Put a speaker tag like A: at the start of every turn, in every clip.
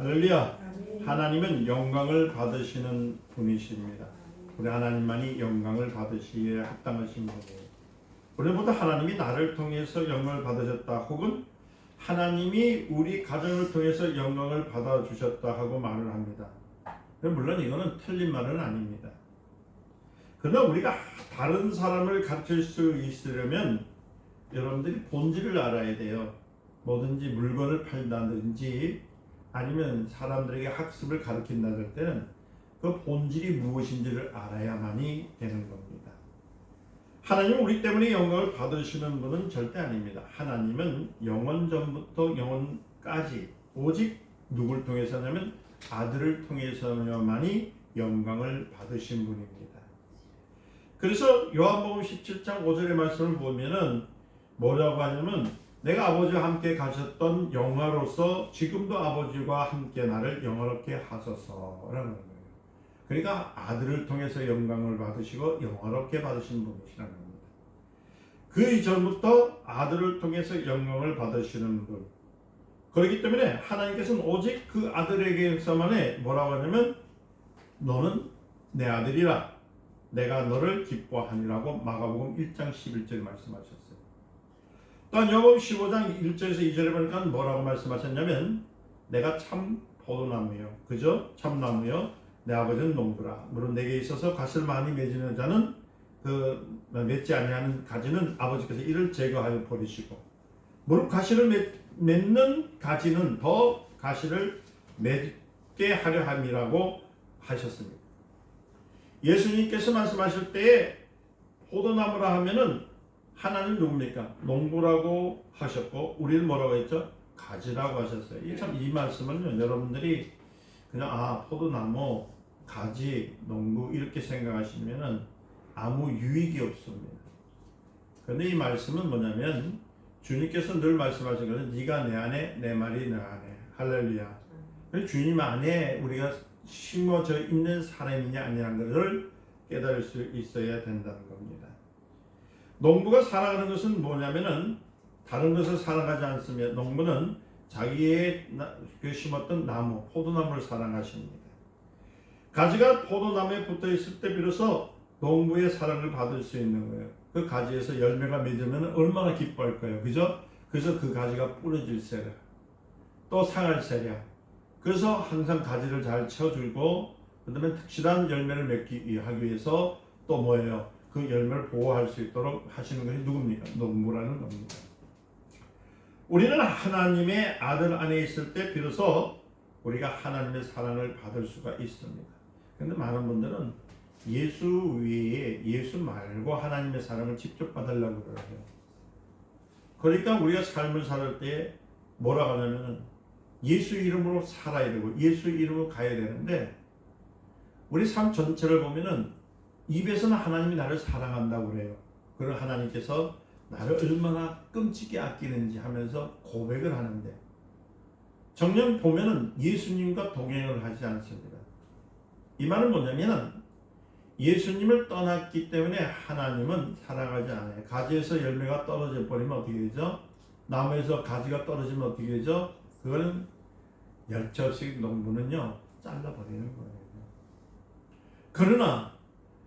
A: 할렐루야. 하나님은 영광을 받으시는 분이십니다. 우리 하나님만이 영광을 받으시기에 합당하신 분이에요. 우리보다 하나님이 나를 통해서 영광을 받으셨다 혹은 하나님이 우리 가정을 통해서 영광을 받아주셨다 하고 말을 합니다. 물론 이거는 틀린 말은 아닙니다. 그러나 우리가 다른 사람을 가르칠 수 있으려면 여러분들이 본질을 알아야 돼요. 뭐든지 물건을 팔다든지 아니면 사람들에게 학습을 가르친다 할 때는 그 본질이 무엇인지를 알아야만이 되는 겁니다. 하나님은 우리 때문에 영광을 받으시는 분은 절대 아닙니다. 하나님은 영원 전부터 영원까지 오직 누굴 통해서냐면 아들을 통해서만이 영광을 받으신 분입니다. 그래서 요한복음 17장 5절의 말씀을 보면은 뭐라고 하냐면 내가 아버지와 함께 가셨던 영화로서 지금도 아버지와 함께 나를 영화롭게 하소서라는 거예요. 그러니까 아들을 통해서 영광을 받으시고 영화롭게 받으신 분이시라는 겁니다. 그 이전부터 아들을 통해서 영광을 받으시는 분. 그렇기 때문에 하나님께서는 오직 그 아들에게서만의 뭐라고 하냐면 너는 내 아들이라 내가 너를 기뻐하니라고 마가복음 1장 11절에 말씀하셨어요. 또한 요한복음 15장 1절에서 2절에 보니까 뭐라고 말씀하셨냐면 내가 참 포도나무요 그저 참나무요 내 아버지는 농부라. 물론 내게 있어서 갓을 많이 맺는 자는 그 맺지 아니하는 가지는 아버지께서 이를 제거하여 버리시고 무릇 가시를 맺는 가지는 더 가시를 맺게 하려 함이라고 하셨습니다. 예수님께서 말씀하실 때에 포도나무라 하면은 하나님 누굽니까? 농부라고 하셨고 우리는 뭐라고 했죠? 가지라고 하셨어요. 이 말씀은 여러분들이 그냥 포도나무, 가지, 농부 이렇게 생각하시면은 아무 유익이 없습니다. 그런데 이 말씀은 뭐냐면 주님께서 늘 말씀하신 것은 네가 내 안에 내 말이 내 안에 할렐루야. 주님 안에 우리가 심어져 있는 사람이냐 아니냐는 것을 깨달을 수 있어야 된다는 겁니다. 농부가 살아가는 것은 뭐냐면은 다른 것을 살아가지 않으며 농부는 자기의 심었던 나무, 포도나무를 사랑하십니다. 가지가 포도나무에 붙어 있을 때 비로소 농부의 사랑을 받을 수 있는 거예요. 그 가지에서 열매가 맺으면 얼마나 기뻐할까요? 그죠? 그래서 그 가지가 부러질세라. 또 상할세라. 그래서 항상 가지를 잘 쳐주고 그 다음에 특실한 열매를 맺기 하기 위해서 또 뭐예요? 그 열매를 보호할 수 있도록 하시는 것이 누굽니까? 농부라는 겁니다. 우리는 하나님의 아들 안에 있을 때 비로소 우리가 하나님의 사랑을 받을 수가 있습니다. 그런데 많은 분들은 예수 외에 예수 말고 하나님의 사랑을 직접 받으려고 그래요. 그러니까 우리가 삶을 살 때 뭐라고 하냐면 예수 이름으로 살아야 되고 예수 이름으로 가야 되는데 우리 삶 전체를 보면은 입에서는 하나님이 나를 사랑한다고 그래요. 그런 하나님께서 나를 얼마나 끔찍이 아끼는지 하면서 고백을 하는데 정녕 보면은 예수님과 동행을 하지 않습니다. 이 말은 뭐냐면 예수님을 떠났기 때문에 하나님은 사랑하지 않아요. 가지에서 열매가 떨어져 버리면 어떻게 되죠? 나무에서 가지가 떨어지면 어떻게 되죠? 그거는 열처식 농부는요 잘라버리는 거예요. 그러나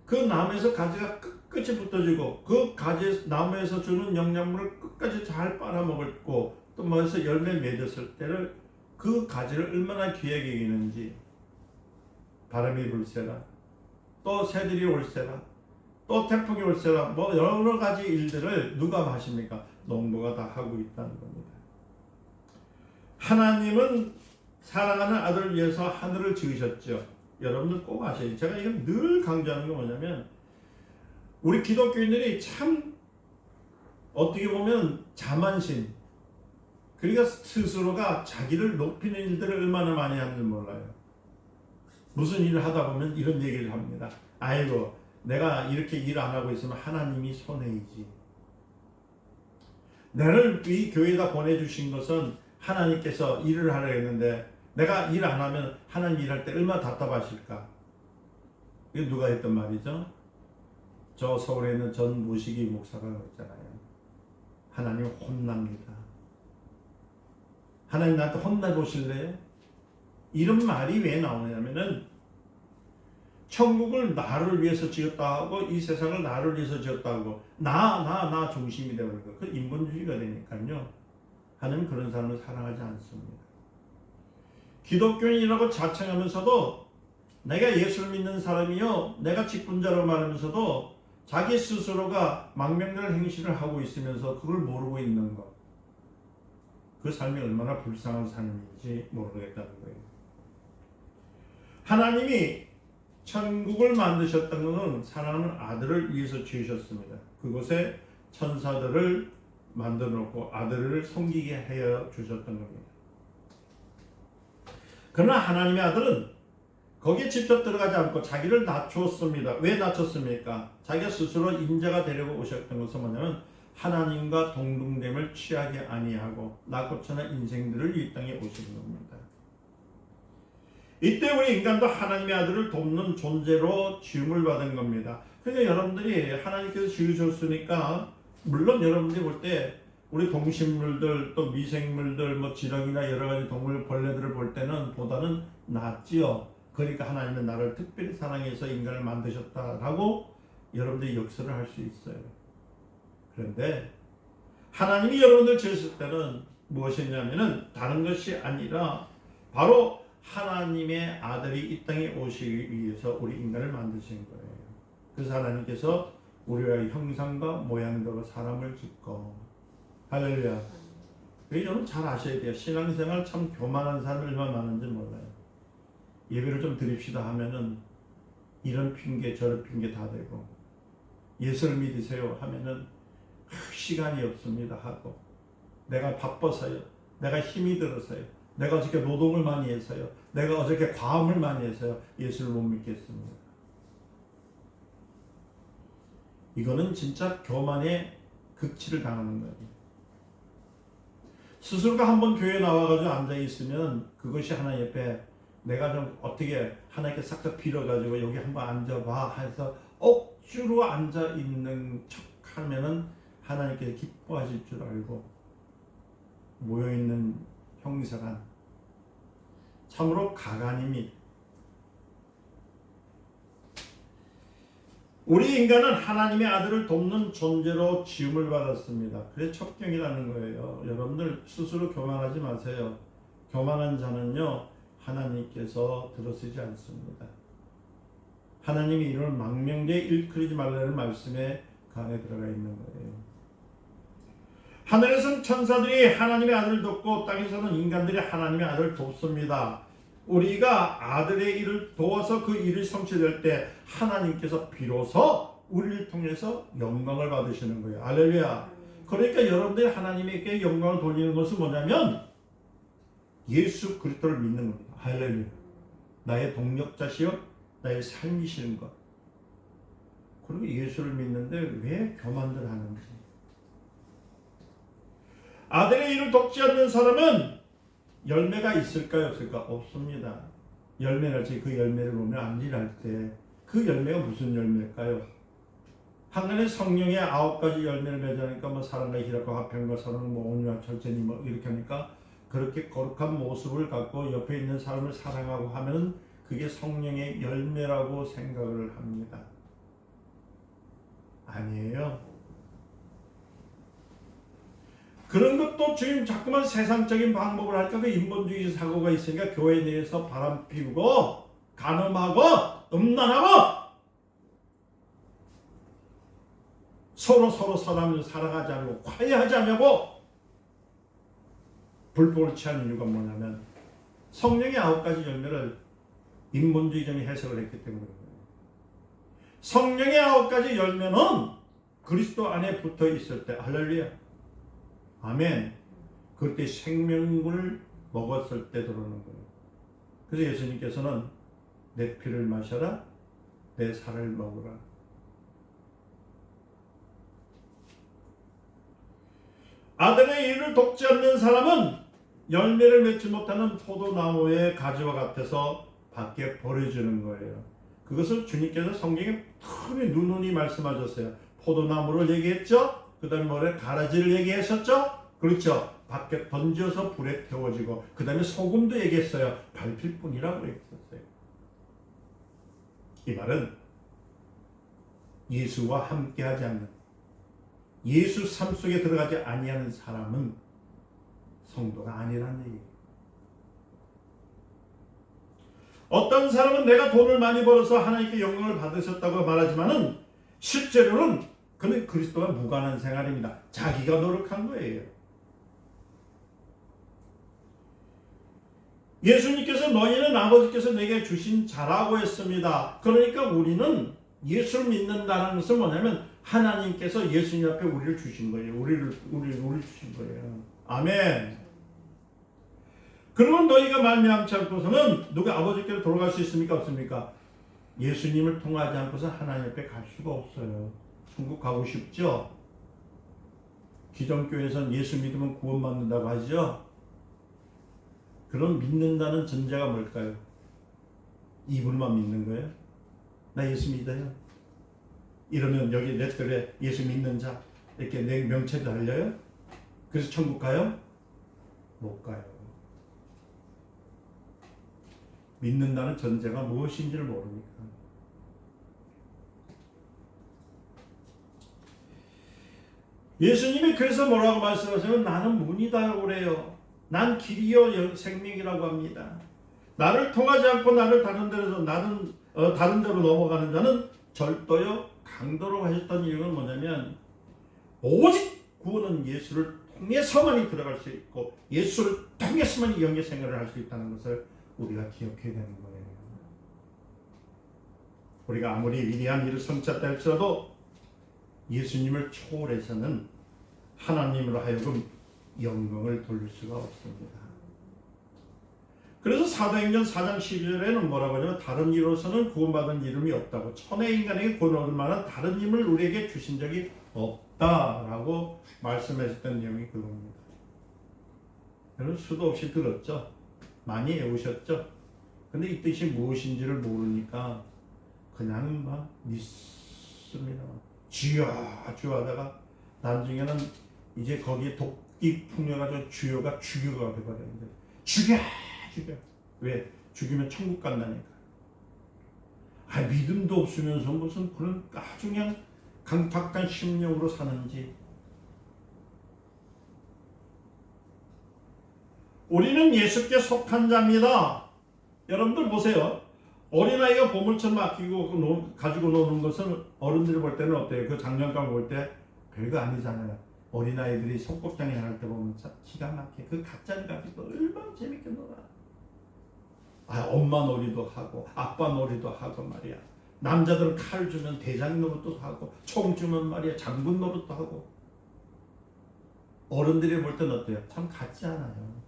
A: 그 나무에서 가지가 끝까지 붙어지고 그 가지 나무에서 주는 영양분을 끝까지 잘 빨아먹고 또 뭐에서 열매 맺었을 때를 그 가지를 얼마나 귀하게 여기는지 바람이 불세라 또 새들이 올세라 또 태풍이 올세라 뭐 여러 가지 일들을 누가 하십니까? 농부가 다 하고 있다는 겁니다. 하나님은 사랑하는 아들을 위해서 하늘을 지으셨죠. 여러분들 꼭 아셔야 제가 이건 늘 강조하는 게 뭐냐면 우리 기독교인들이 참 어떻게 보면 자만심 그러니까 스스로가 자기를 높이는 일들을 얼마나 많이 하는지 몰라요. 무슨 일을 하다 보면 이런 얘기를 합니다. 아이고 내가 이렇게 일 안 하고 있으면 하나님이 손해이지. 나를 이 교회에다 보내주신 것은 하나님께서 일을 하려 했는데 내가 일 안 하면 하나님 일할 때 얼마나 답답하실까. 이거 누가 했던 말이죠? 저 서울에 있는 전 무식이 목사가 그랬잖아요. 하나님 혼납니다. 하나님 나한테 혼내보실래요? 이런 말이 왜 나오냐면은 천국을 나를 위해서 지었다 하고 이 세상을 나를 위해서 지었다 하고 나 중심이 되버리고 그 인본주의가 되니까요. 하나님 그런 사람을 사랑하지 않습니다. 기독교인이라고 자칭하면서도 내가 예수를 믿는 사람이요 내가 직분자로 말하면서도 자기 스스로가 망명될 행실을 하고 있으면서 그걸 모르고 있는 것, 그 삶이 얼마나 불쌍한 삶인지 모르겠다는 거예요. 하나님이 천국을 만드셨던 것은 사랑하는 아들을 위해서 지으셨습니다. 그곳에 천사들을 만들어 놓고 아들을 섬기게 하여 주셨던 겁니다. 그러나 하나님의 아들은 거기에 직접 들어가지 않고 자기를 낮추었습니다. 왜 낮췄습니까? 자기가 스스로 인자가 되려고 오셨던 것은 뭐냐면 하나님과 동등됨을 취하게 아니하고 낙고천한 인생들을 이 땅에 오시는 겁니다. 이때 우리 인간도 하나님의 아들을 돕는 존재로 지음을 받은 겁니다. 그러니까 여러분들이 하나님께서 지으셨으니까 물론 여러분들이 볼 때 우리 동식물들 또 미생물들 뭐 지렁이나 여러 가지 동물 벌레들을 볼 때는 보다는 낫지요. 그러니까 하나님은 나를 특별히 사랑해서 인간을 만드셨다라고 여러분들이 역설을 할 수 있어요. 그런데 하나님이 여러분들 지으실 때는 무엇이냐면은 다른 것이 아니라 바로 하나님의 아들이 이 땅에 오시기 위해서 우리 인간을 만드신 거예요. 그래서 하나님께서 우리의 형상과 모양대로 사람을 짓고 할렐루야. 여러분 잘 아셔야 돼요. 신앙생활 참 교만한 사람이 얼마나 많은지 몰라요. 예배를 좀 드립시다 하면은 이런 핑계 저런 핑계 다 대고 예수를 믿으세요 하면은 시간이 없습니다 하고 내가 바빠서요. 내가 힘이 들어서요. 내가 어저께 노동을 많이 해서요. 내가 어저께 과음을 많이 해서요. 예수를 못 믿겠습니다. 이거는 진짜 교만의 극치를 당하는 거예요. 스스로가 한번 교회에 나와가지고 앉아있으면 그것이 하나님 옆에 내가 좀 어떻게 하나님께 싹싹 빌어가지고 여기 한번 앉아봐 해서 억지로 앉아있는 척 하면은 하나님께서 기뻐하실 줄 알고 모여있는 형사간 참으로 가관입니다. 우리 인간은 하나님의 아들을 돕는 존재로 지음을 받았습니다. 그게 첩경이라는 거예요. 여러분들 스스로 교만하지 마세요. 교만한 자는요 하나님께서 들어서지 않습니다. 하나님이 이런 망명되에 일컬이지 말라는 말씀에 강에 들어가 있는 거예요. 하늘에서는 천사들이 하나님의 아들을 돕고 땅에서는 인간들이 하나님의 아들을 돕습니다. 우리가 아들의 일을 도와서 그 일이 성취될 때 하나님께서 비로소 우리를 통해서 영광을 받으시는 거예요. 할렐루야. 그러니까 여러분들이 하나님에게 영광을 돌리는 것은 뭐냐면 예수 그리스도를 믿는 겁니다. 할렐루야. 나의 동력자시요 나의 삶이시는 것. 그리고 예수를 믿는데 왜 교만들 하는지. 아들의 일을 돕지 않는 사람은 열매가 있을까요? 없을까? 없습니다. 열매랄지 그 열매를 보면 안지할 때 그 열매가 무슨 열매일까요? 한간에 성령의 9가지 열매를 맺으니까 뭐 사랑과 희락과 화평과 사랑, 뭐 온유와 절제니 뭐 이렇게 하니까 그렇게 거룩한 모습을 갖고 옆에 있는 사람을 사랑하고 하면 그게 성령의 열매라고 생각을 합니다. 아니에요. 그런 것도 지금 자꾸만 세상적인 방법을 할까 그 인본주의 사고가 있으니까 교회 내에서 바람 피우고 간음하고 음란하고 서로 사람을 사랑하지 않고 화해하지 않냐고 불법을 취하는 이유가 뭐냐면 성령의 9가지 열매를 인본주의적인 해석을 했기 때문입니다. 성령의 9가지 열매는 그리스도 안에 붙어 있을 때 할렐루야 아멘. 그때 생명을 먹었을 때 들어오는 거예요. 그래서 예수님께서는 내 피를 마셔라, 내 살을 먹으라. 아들의 일을 돕지 않는 사람은 열매를 맺지 못하는 포도나무의 가지와 같아서 밖에 버려지는 거예요. 그것을 주님께서 성경에 큰 누누이 말씀하셨어요. 포도나무를 얘기했죠? 그 다음에 뭐래? 가라지를 얘기하셨죠? 그렇죠. 밖에 던져서 불에 태워지고 그 다음에 소금도 얘기했어요. 밟힐 뿐이라고 얘기했어요. 이 말은 예수와 함께하지 않는, 예수 삶 속에 들어가지 아니하는 사람은 성도가 아니라는 얘기예요. 어떤 사람은 내가 돈을 많이 벌어서 하나님께 영광을 받으셨다고 말하지만은 실제로는 그는 그리스도와 무관한 생활입니다. 자기가 노력한 거예요. 예수님께서 너희는 아버지께서 내게 주신 자라고 했습니다. 그러니까 우리는 예수를 믿는다는 것은 뭐냐면 하나님께서 예수님 앞에 우리를 주신 거예요. 우리를 주신 거예요. 아멘. 그러면 너희가 말미암지 않고서는 누가 아버지께로 돌아갈 수 있습니까? 없습니까? 예수님을 통하지 않고서 하나님 앞에 갈 수가 없어요. 천국 가고 싶죠? 기존교회에서는 예수 믿으면 구원받는다고 하죠? 그럼 믿는다는 전제가 뭘까요? 입으로만 믿는 거예요? 나 예수 믿어요. 이러면 여기 넷들에 예수 믿는 자 이렇게 내 명체도 달려요? 그래서 천국 가요? 못 가요. 믿는다는 전제가 무엇인지를 모르니까. 예수님이 그래서 뭐라고 말씀하세요? 나는 문이다라고 그래요. 난 길이요 생명이라고 합니다. 나를 통하지 않고 나를 다른 데로 넘어가는 자는 절도요 강도로 하셨던 이유는 뭐냐면 오직 구원은 예수를 통해서만이 들어갈 수 있고 예수를 통해서만이 영의 생활을 할 수 있다는 것을 우리가 기억해야 되는 거예요. 우리가 아무리 위대한 일을 성취했다 할지라도 예수님을 초월해서는 하나님으로 하여금 영광을 돌릴 수가 없습니다. 그래서 사도행전 4장 12절에는 뭐라고 하냐면 다른 이로서는 구원받은 이름이 없다고, 천의 인간에게 구원 얻을 만한 다른 이름을 우리에게 주신 적이 없다라고 말씀하셨던 내용이 그겁니다. 여러분 수도 없이 들었죠? 많이 외우셨죠? 근데 이 뜻이 무엇인지를 모르니까 그냥 막 믿습니다. 주여 주여 하다가 나중에는 이제 거기에 독이 풍려가지고 주여가 죽여가 돼버렸는데 죽여. 왜? 죽이면 천국 간다니까. 믿음도 없으면서 무슨 그런 아주 그냥 강팍한 심령으로 사는지. 우리는 예수께 속한 자입니다. 여러분들 보세요. 어린아이가 보물처럼 아끼고 가지고 노는 것은 어른들이 볼 때는 어때요? 그 장난감 볼 때 별거 아니잖아요. 어린아이들이 소꿉장애 할 때 보면 기가 막혀. 그 가짜를 가지고 얼마나 재밌게 놀아. 엄마 놀이도 하고 아빠 놀이도 하고 말이야. 남자들은 칼 주면 대장 노릇도 하고 총 주면 말이야 장군 노릇도 하고. 어른들이 볼 때는 어때요? 참 같지 않아요.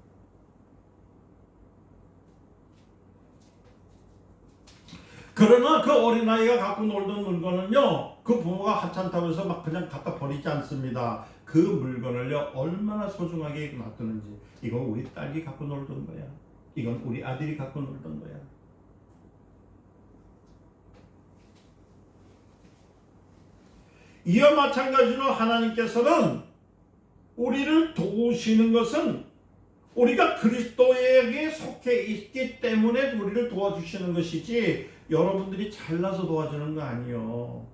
A: 그러나 그 어린아이가 갖고 놀던 물건은요, 그 부모가 하찮다고 해서 막 그냥 갖다 버리지 않습니다. 그 물건을요, 얼마나 소중하게 놔두는지. 이건 우리 딸이 갖고 놀던 거야. 이건 우리 아들이 갖고 놀던 거야. 이와 마찬가지로 하나님께서는 우리를 도우시는 것은 우리가 그리스도에게 속해 있기 때문에 우리를 도와주시는 것이지 여러분들이 잘나서 도와주는 거 아니요.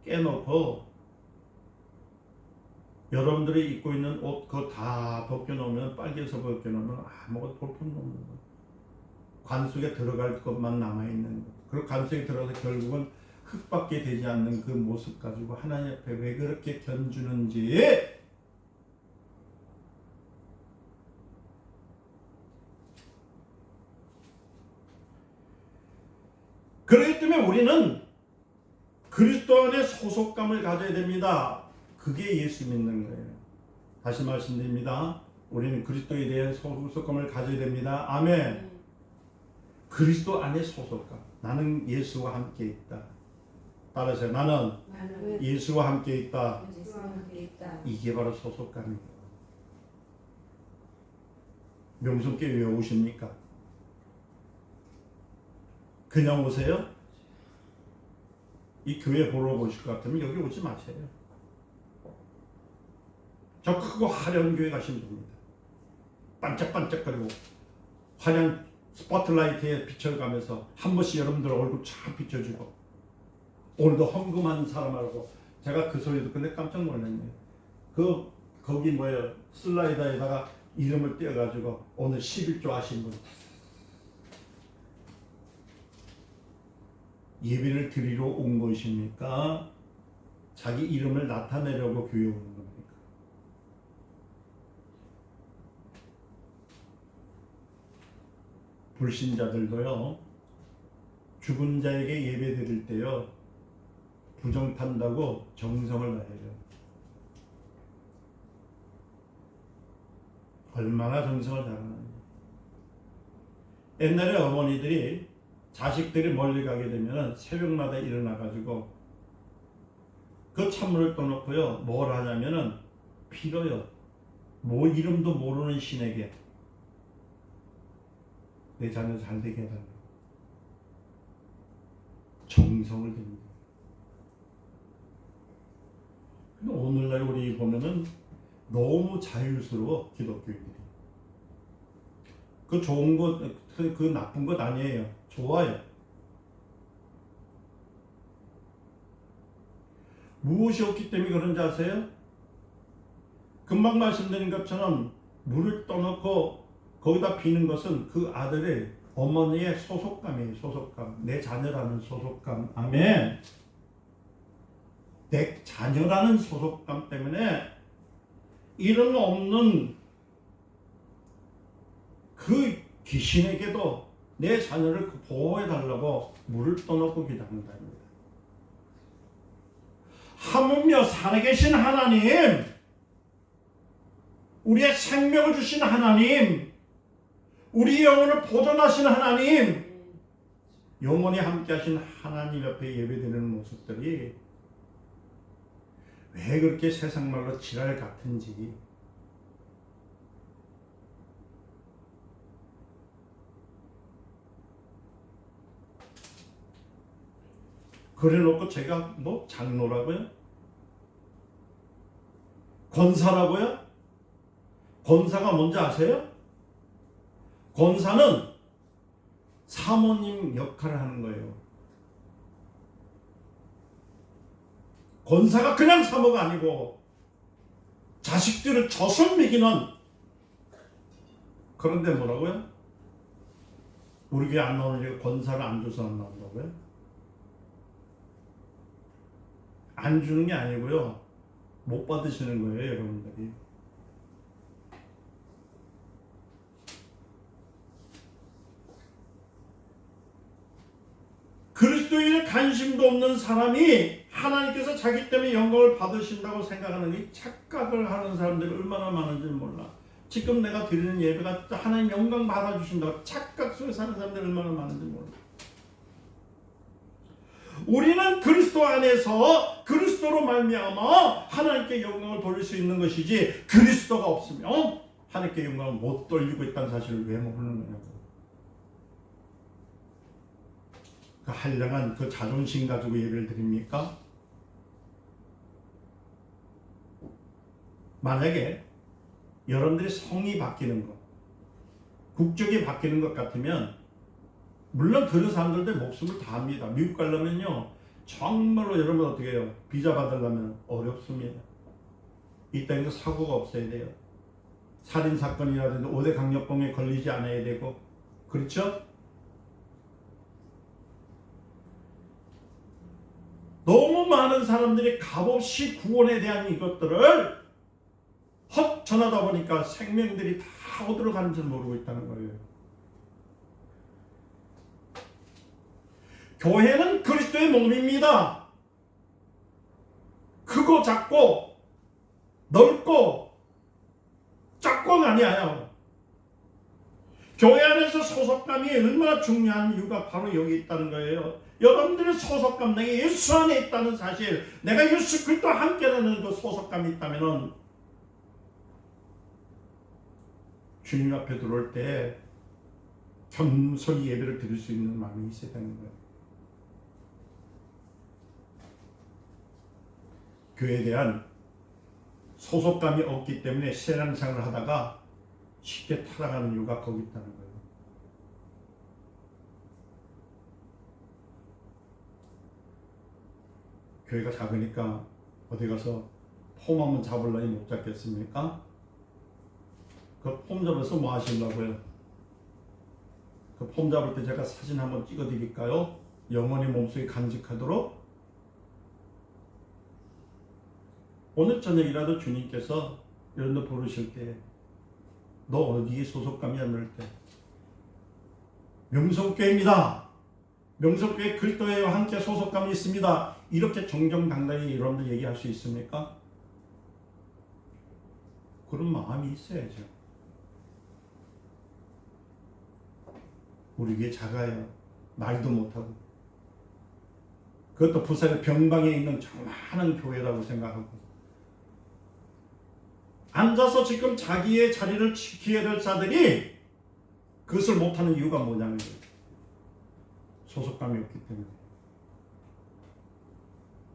A: 깨놓고 여러분들이 입고 있는 옷 그거 다 벗겨놓으면 빨개서 벗겨놓으면 아무것도 볼품도 없는 거. 관 속에 들어갈 것만 남아있는 거. 그리고 관 속에 들어가서 결국은 흙밖에 되지 않는 그 모습 가지고 하나님 앞에 왜 그렇게 견주는지 그렇기 때문에 우리는 그리스도 안에 소속감을 가져야 됩니다. 그게 예수 믿는 거예요. 다시 말씀드립니다. 우리는 그리스도에 대한 소속감을 가져야 됩니다. 아멘. 그리스도 안에 소속감. 나는 예수와 함께 있다. 따라서 나는 예수와 함께 있다. 이게 바로 소속감입니다. 명성께 왜 오십니까? 그냥 오세요? 이 교회 보러 오실 것 같으면 여기 오지 마세요. 저 크고 화려한 교회 가시면 됩니다. 반짝반짝거리고 화려한 스포트라이트에 비춰가면서 한 번씩 여러분들 얼굴 쫙 비춰주고, 오늘도 헌금한 사람하고 제가 그 소리 듣고 깜짝 놀랐네요. 거기 뭐예요? 슬라이더에다가 이름을 띄워가지고 오늘 11조 하신 분, 예배를 드리러 온 것입니까? 자기 이름을 나타내려고 교회 오는 겁니까? 불신자들도요, 죽은 자에게 예배 드릴 때요, 부정 탄다고 정성을 다해요. 얼마나 정성을 다하는지. 옛날에 어머니들이 자식들이 멀리 가게 되면 새벽마다 일어나가지고 그 찬물을 떠놓고요, 뭘 하냐면은 빌어요. 뭐 이름도 모르는 신에게 내 자녀 잘 되게 해달라고 정성을 드립니다. 근데 오늘날 우리 보면은 너무 자유스러워, 기독교인들이. 그 좋은 것, 그 나쁜 것 아니에요. 좋아요. 무엇이 없기 때문에 그런지 아세요? 금방 말씀드린 것처럼 물을 떠놓고 거기다 비는 것은 그 아들의 어머니의 소속감이에요. 소속감. 내 자녀라는 소속감. 아멘. 내 자녀라는 소속감 때문에 이름 없는 그 귀신에게도 내 자녀를 보호해달라고 물을 떠놓고 기도한다. 하물며 살아계신 하나님, 우리의 생명을 주신 하나님, 우리 영혼을 보존하신 하나님, 영원히 함께하신 하나님 옆에 예배드리는 모습들이 왜 그렇게 세상 말로 지랄 같은지. 그래놓고 제가 뭐 장로라고요? 권사라고요? 권사가 뭔지 아세요? 권사는 사모님 역할을 하는 거예요. 권사가 그냥 사모가 아니고 자식들을 젖을 먹이는. 그런데 뭐라고요? 우리 교회 안 나오는 권사를 안 줘서 안 나온다고요? 안 주는 게 아니고요, 못 받으시는 거예요, 여러분들이. 그리스도인의 관심도 없는 사람이 하나님께서 자기 때문에 영광을 받으신다고 생각하는 이 착각을 하는 사람들이 얼마나 많은지 몰라. 지금 내가 드리는 예배가 하나님 영광 받아주신다고 착각 속에 사는 사람들이 얼마나 많은지 몰라. 우리는 그리스도 안에서 그리스도로 말미암아 하나님께 영광을 돌릴 수 있는 것이지, 그리스도가 없으면 하나님께 영광을 못 돌리고 있다는 사실을 왜 모르는 거냐고. 그 한량한 그 자존심 가지고 예배를 드립니까? 만약에 여러분들이 성이 바뀌는 것, 국적이 바뀌는 것 같으면, 물론 그런 사람들도 목숨을 다합니다. 미국 가려면요, 정말로 여러분 어떻게 해요? 비자 받으려면 어렵습니다. 이 땅에서 사고가 없어야 돼요. 살인사건이라든지 5대 강력범에 걸리지 않아야 되고, 그렇죠? 너무 많은 사람들이 값없이 구원에 대한 이것들을 헛전하다 보니까 생명들이 다 어디로 가는지 모르고 있다는 거예요. 교회는 그리스도의 몸입니다. 크고 작고 넓고 작고가 아니에요. 교회 안에서 소속감이 얼마나 중요한 이유가 바로 여기 있다는 거예요. 여러분들의 소속감, 내가 예수 안에 있다는 사실, 내가 예수 그리스도와 함께라는 그 소속감이 있다면 주님 앞에 들어올 때 겸손히 예배를 드릴 수 있는 마음이 있어야 되는 거예요. 교회에 대한 소속감이 없기 때문에 신앙생활을 하다가 쉽게 타락하는 이유가 거기 있다는 거예요. 교회가 작으니까 어디 가서 폼 한번 잡으려니 못 잡겠습니까? 그 폼 잡아서 뭐 하시려고요? 그 폼 잡을 때 제가 사진 한번 찍어 드릴까요? 영원히 몸속에 간직하도록. 오늘 저녁이라도 주님께서 여러분들 부르실 때 너 어디에 소속감이야? 그럴 때 명성교회입니다. 명성교회 그리스도와 함께 소속감이 있습니다. 이렇게 정정당당히 여러분들 얘기할 수 있습니까? 그런 마음이 있어야죠. 우리 교회 작아요. 말도 못하고. 그것도 부산의 병방에 있는 조그마한 교회라고 생각하고. 앉아서 지금 자기의 자리를 지켜야 될 자들이 그것을 못하는 이유가 뭐냐면 소속감이 없기 때문에.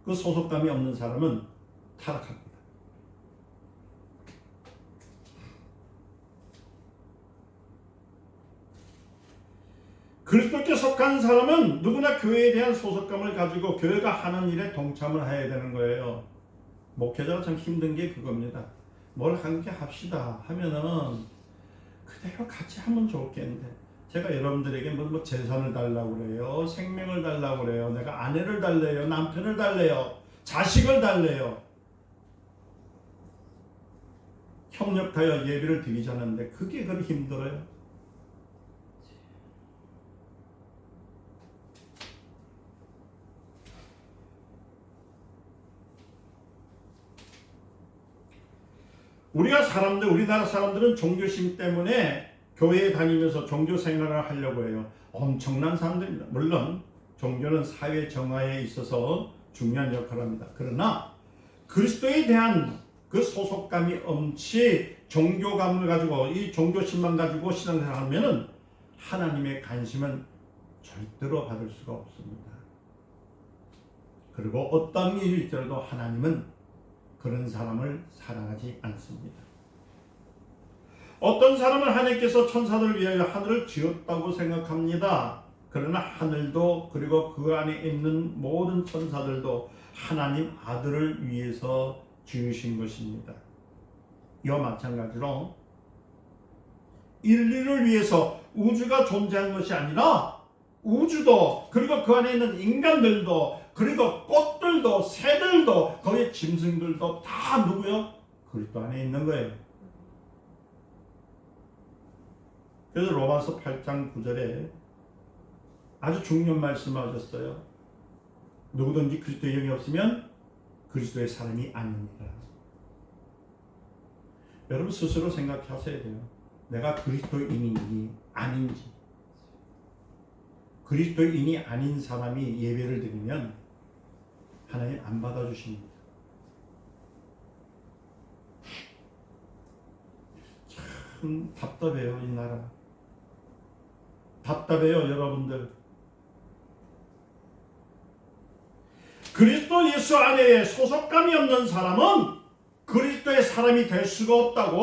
A: 그 소속감이 없는 사람은 타락합니다. 그리스도께 속한 사람은 누구나 교회에 대한 소속감을 가지고 교회가 하는 일에 동참을 해야 되는 거예요. 목회자가 참 힘든 게 그겁니다. 뭘 함께 합시다 하면은 그대로 같이 하면 좋겠는데 제가 여러분들에게 뭐 재산을 달라고 그래요, 생명을 달라고 그래요, 내가 아내를 달래요, 남편을 달래요, 자식을 달래요, 협력하여 예배를 드리자는데 그게 그리 힘들어요. 우리나라 사람들은 종교심 때문에 교회에 다니면서 종교 생활을 하려고 해요. 엄청난 사람들입니다. 물론 종교는 사회 정화에 있어서 중요한 역할을 합니다. 그러나 그리스도에 대한 그 소속감이 없이 종교감을 가지고 이 종교심만 가지고 신앙생활을 하면은 하나님의 관심은 절대로 받을 수가 없습니다. 그리고 어떤 일이 있더라도 하나님은 그런 사람을 사랑하지 않습니다. 어떤 사람은 하나님께서 천사들을 위하여 하늘을 지었다고 생각합니다. 그러나 하늘도 그리고 그 안에 있는 모든 천사들도 하나님 아들을 위해서 지으신 것입니다. 이와 마찬가지로 인류를 위해서 우주가 존재한 것이 아니라 우주도 그리고 그 안에 있는 인간들도 그리고 꽃들도 새들도 거기에 짐승들도 다 누구요? 그리스도 안에 있는 거예요. 그래서 로마서 8장 9절에 아주 중요한 말씀을 하셨어요. 누구든지 그리스도의 영이 없으면 그리스도의 사람이 아닙니다. 여러분 스스로 생각하셔야 돼요. 내가 그리스도인인지 아닌지. 그리스도인이 아닌 사람이 예배를 드리면 하나님 안 받아주십니다. 참 답답해요, 이 나라. 답답해요, 여러분들. 그리스도 예수 안에 소속감이 없는 사람은 그리스도의 사람이 될 수가 없다고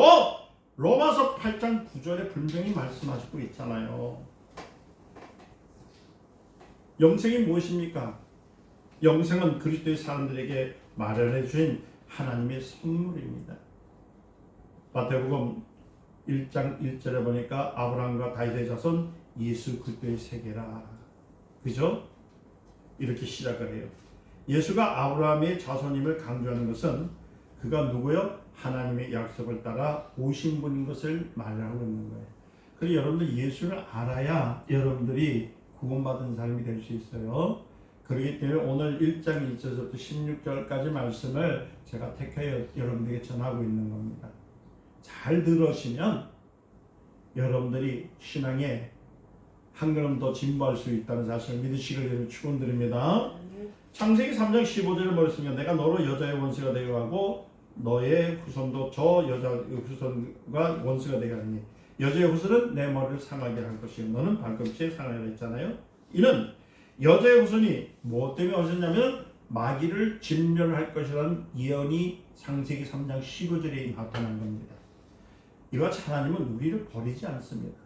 A: 로마서 8장 9절에 분명히 말씀하시고 있잖아요. 영생이 무엇입니까? 영생은 그리스도의 사람들에게 마련해 주신 하나님의 선물입니다. 마태복음 1장 1절에 보니까 아브라함과 다윗의 자손 예수 그리스도의 세계라. 그죠? 이렇게 시작을 해요. 예수가 아브라함의 자손임을 강조하는 것은 그가 누구요? 하나님의 약속을 따라 오신 분인 것을 말하고 있는 거예요. 그래서 여러분들 예수를 알아야 여러분들이 구원받은 사람이 될 수 있어요. 그렇기 때문에 오늘 1장 1절부터 16절까지 말씀을 제가 택하여 여러분들에게 전하고 있는 겁니다. 잘 들으시면 여러분들이 신앙에 한 걸음 더 진보할 수 있다는 사실을 믿으시기를 축원드립니다. 창세기 3장 15절을 말씀하면 내가 너로 여자의 원수가 되게 하고 너의 후손도 저 여자의 후손과 원수가 되게 하니 여자의 후손은 내 머리를 상하게 할 것이요 너는 발꿈치에 상하게 했잖아요. 이는 여자의 후손이 무엇 때문에 오셨냐면 마귀를 진멸할 것이라는 예언이 창세기 3장 15절에 나타난 겁니다. 이와 같이 하나님은 우리를 버리지 않습니다.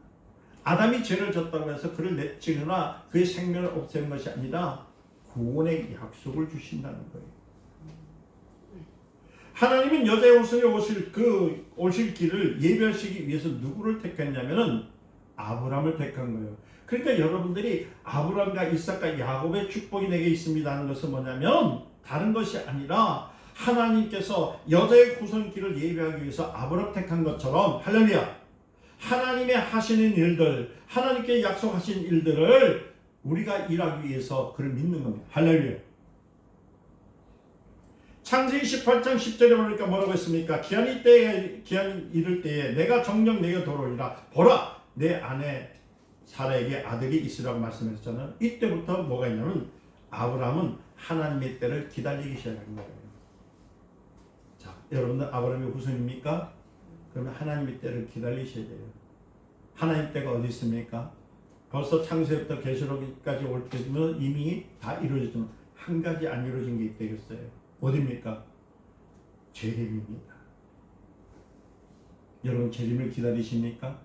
A: 아담이 죄를 졌다고 해서 그를 내치거나 그의 생명을 없애는 것이 아니라 구원의 약속을 주신다는 거예요. 하나님은 여자의 후손에 오실 길을 예비하시기 위해서 누구를 택했냐면은 아브라함을 택한 거예요. 그러니까 여러분들이 아브라함과 이삭과 야곱의 축복이 내게 있습니다 하는 것은 뭐냐면 다른 것이 아니라 하나님께서 여자의 후손 길을 예비하기 위해서 아브라함 택한 것처럼 할렐루야, 하나님의 하시는 일들, 하나님께 약속하신 일들을 우리가 일하기 위해서 그를 믿는 겁니다. 할렐루야. 창세기 18장 10절에 보니까 뭐라고 했습니까? 기한이 이를 때에 내가 정녕 내게 도로리라. 보라, 내 아내 사라에게 아들이 있으라고 말씀했잖아요. 이때부터 뭐가 있냐면 아브라함은 하나님의 때를 기다리기 시작한 거예요. 자, 여러분들 아브라함의 후손입니까? 그러면 하나님의 때를 기다리셔야 돼요. 하나님 때가 어디 있습니까? 벌써 창세부터 계시록까지 올 때면 이미 다 이루어졌지만 한 가지 안 이루어진 게 있겠어요. 어디입니까? 재림입니다. 여러분 재림을 기다리십니까?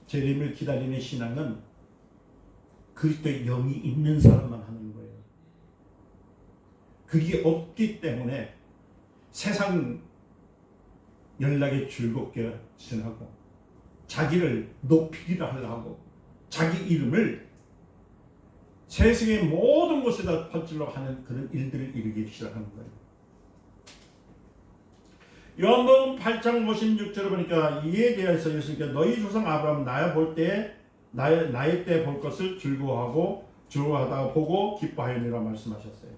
A: 재림을 기다리는 신앙은 그리스도의 영이 있는 사람만 하는 거예요. 그게 없기 때문에 세상 연락에 즐겁게 지나고 자기를 높이기를 하려고 자기 이름을 세상의 모든 곳에다 퍼뜨리려고 하는 그런 일들을 이루기 시작하는 거예요. 요한복음 8장 56절에 보니까 이에 대해서 예수님께서 너희 조상 아브라함은 나의 때 볼 것을 즐거워하다가 보고 기뻐하였느라 말씀하셨어요.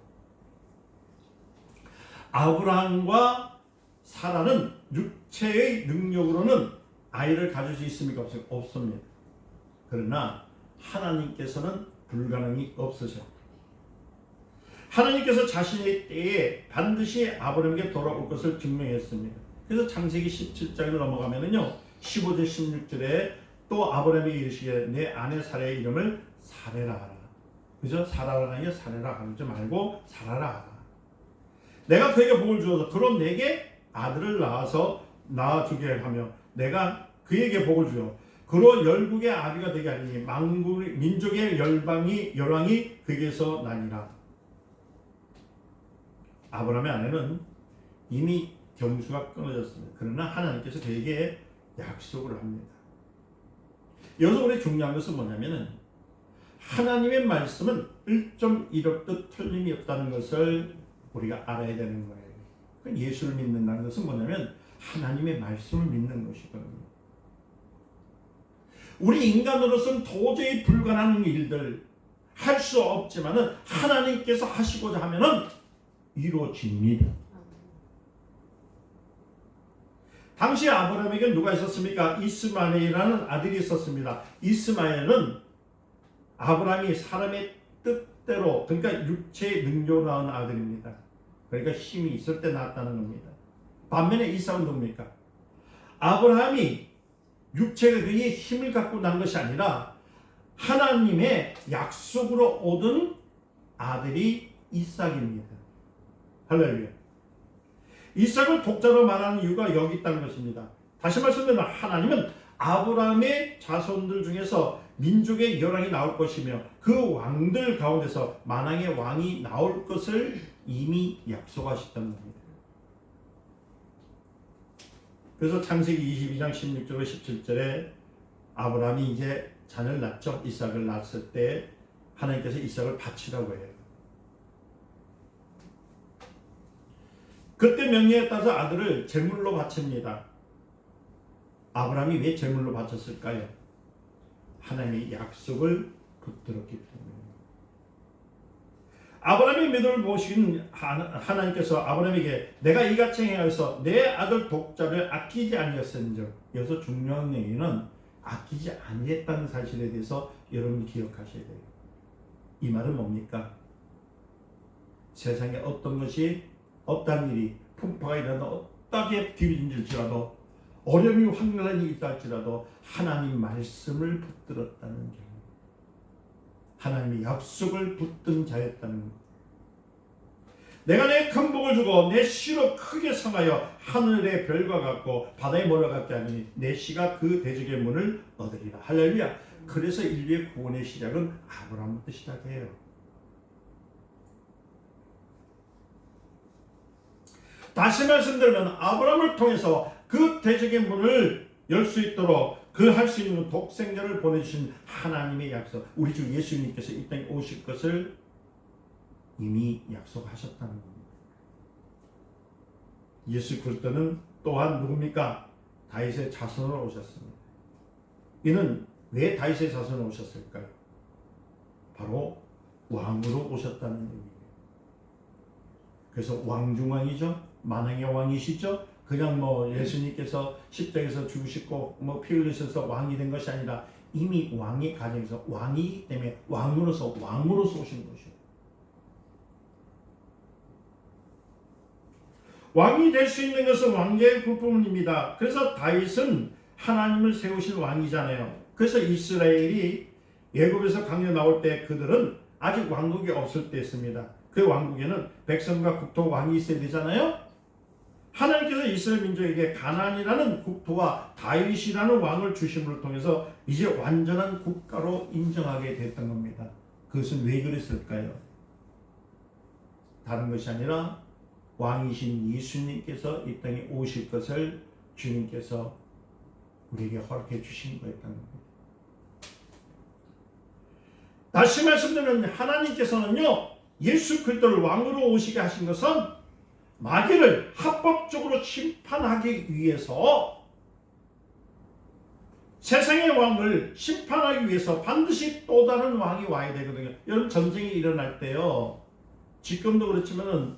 A: 아브라함과 사라는 육체의 능력으로는 아이를 가질 수 있습니까? 없습니다. 그러나 하나님께서는 불가능이 없으셔. 하나님께서 자신의 때에 반드시 아브라함에게 돌아올 것을 증명했습니다. 그래서 창세기 17장을 넘어가면은요 15절 16절에 또 아브라함에게 이르시기를 내 아내 사라의 이름을 사레라 하라. 그죠? 사라가 아니라 사레라 하지 말고 사라라 하라. 내가 그에게 복을 주어서 그로 내게 아들을 낳아주게 하며 내가 그에게 복을 주어 그로 열국의 아비가 되게 하리니 민족의 열왕이 그에게서 나니라. 아브라함의 아내는 이미 경수가 끊어졌습니다. 그러나 하나님께서 그에게 약속을 합니다. 여기서 우리 중요한 것은 뭐냐면은 하나님의 말씀은 1.1억도 틀림이 없다는 것을 우리가 알아야 되는 거예요. 예수를 믿는다는 것은 뭐냐면 하나님의 말씀을 믿는 것이거든요. 우리 인간으로서는 도저히 불가능한 일들 할 수 없지만은 하나님께서 하시고자 하면은 이루어집니다. 당시 아브라함에게 누가 있었습니까? 이스마엘이라는 아들이 있었습니다. 이스마엘은 아브라함이 사람의 뜻대로 그러니까 육체의 능력으로 낳은 아들입니다. 그러니까 힘이 있을 때 낳았다는 겁니다. 반면에 이삭은 누굽니까? 아브라함이 육체의 힘을 갖고 난 것이 아니라 하나님의 약속으로 얻은 아들이 이삭입니다. 할렐루야. 이삭을 독자로 말하는 이유가 여기 있다는 것입니다. 다시 말씀드리면 하나님은 아브라함의 자손들 중에서 민족의 열왕이 나올 것이며 그 왕들 가운데서 만왕의 왕이 나올 것을 이미 약속하셨다는 겁니다. 그래서 창세기 22장 16절과 17절에 아브라함이 이제 자녀를 낳죠. 이삭을 낳았을 때 하나님께서 이삭을 바치라고 해요. 그때 명령에 따라서 아들을 제물로 바칩니다. 아브라함이 왜 제물로 바쳤을까요? 하나님의 약속을 붙들었기 때문에. 아브라함의 믿음을 보신 하나님께서 아브라함에게 내가 이같이 행하여서 내 아들 독자를 아끼지 아니했은즉, 여기서 중요한 얘기는 아끼지 아니했다는 사실에 대해서 여러분이 기억하셔야 돼요. 이 말은 뭡니까? 세상에 어떤 것이 어떤 일이 풍파가 일어나도 어떻게 뒤집질지라도 어려움이 환란이 있다 할지라도 하나님 말씀을 붙들었다는 게 하나님의 약속을 붙든 자였다는 것. 내가 내 큰 복을 주고 내 씨로 크게 성하여 하늘의 별과 같고 바다의 모래 같게 하니 내 씨가 그 대적의 문을 얻으리라. 할렐루야. 그래서 인류의 구원의 시작은 아브라함부터 시작해요. 다시 말씀드리면 아브라함을 통해서 그 대적의 문을 열 수 있도록 그 할 수 있는 독생자를 보내주신 하나님의 약속, 우리 주 예수님께서 이 땅에 오실 것을 이미 약속하셨다는 겁니다. 예수 그리스도는 또한 누굽니까? 다윗의 자손으로 오셨습니다. 이는 왜 다윗의 자손으로 오셨을까요? 바로 왕으로 오셨다는 의미예요. 그래서 왕중왕이죠. 만왕의 왕이시죠. 그냥 예수님께서 십자가에서 죽으시고 피 흘리셔서 왕이 된 것이 아니라 이미 왕의 가정에서 왕이기 때문에 왕으로서 오신 것이에요. 왕이 될 수 있는 것은 왕계의 부분입니다. 그래서 다윗은 하나님을 세우신 왕이잖아요. 그래서 이스라엘이 애굽에서 강제 나올 때 그들은 아직 왕국이 없을 때였습니다. 그 왕국에는 백성과 국토 왕이 있어야 되잖아요. 하나님께서 이스라엘 민족에게 가나안이라는 국토와 다윗이라는 왕을 주심을 통해서 이제 완전한 국가로 인정하게 됐던 겁니다. 그것은 왜 그랬을까요? 다른 것이 아니라 왕이신 예수님께서 이 땅에 오실 것을 주님께서 우리에게 허락해 주신 거였다는 겁니다. 다시 말씀드리면 하나님께서는요, 예수 그리스도를 왕으로 오시게 하신 것은 마귀를 합법적으로 심판하기 위해서, 세상의 왕을 심판하기 위해서 반드시 또 다른 왕이 와야 되거든요. 여러분, 전쟁이 일어날 때요, 지금도 그렇지만은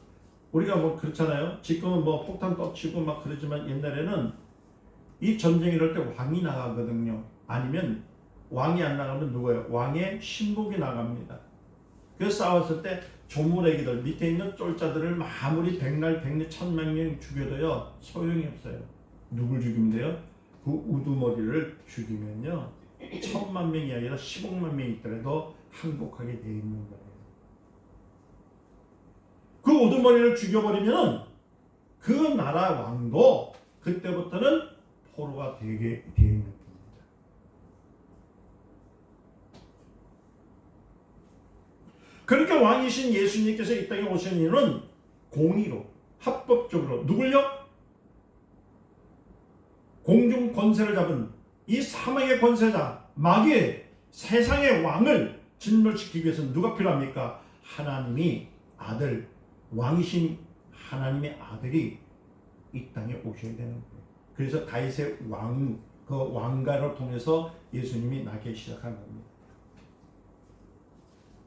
A: 우리가 그렇잖아요. 지금은 폭탄 떠치고 그러지만 옛날에는 이 전쟁 이럴 때 왕이 나가거든요. 아니면 왕이 안 나가면 누구예요? 왕의 신복이 나갑니다. 그래서 싸웠을 때 조물애기들 밑에 있는 쫄자들을 아무리 백날 백리 천만 명 죽여도요 소용이 없어요. 누굴 죽이면 돼요? 그 우두머리를 죽이면요 1000만 명이 아니라 15만 명이 있더라도 항복하게 돼 있는 거예요. 그 우두머리를 죽여버리면 그 나라 왕도 그때부터는 포로가 되게 돼 있는 겁니다. 그러니까 왕이신 예수님께서 이 땅에 오신 이유는 공의로, 합법적으로 누굴요? 공중 권세를 잡은 이 사망의 권세자, 마귀의 세상의 왕을 진멸시키기 위해서는 누가 필요합니까? 하나님이 아들, 왕이신 하나님의 아들이 이 땅에 오셔야 되는 거예요. 그래서 다윗의 그 왕가를 통해서 예수님이 나기 시작한 겁니다.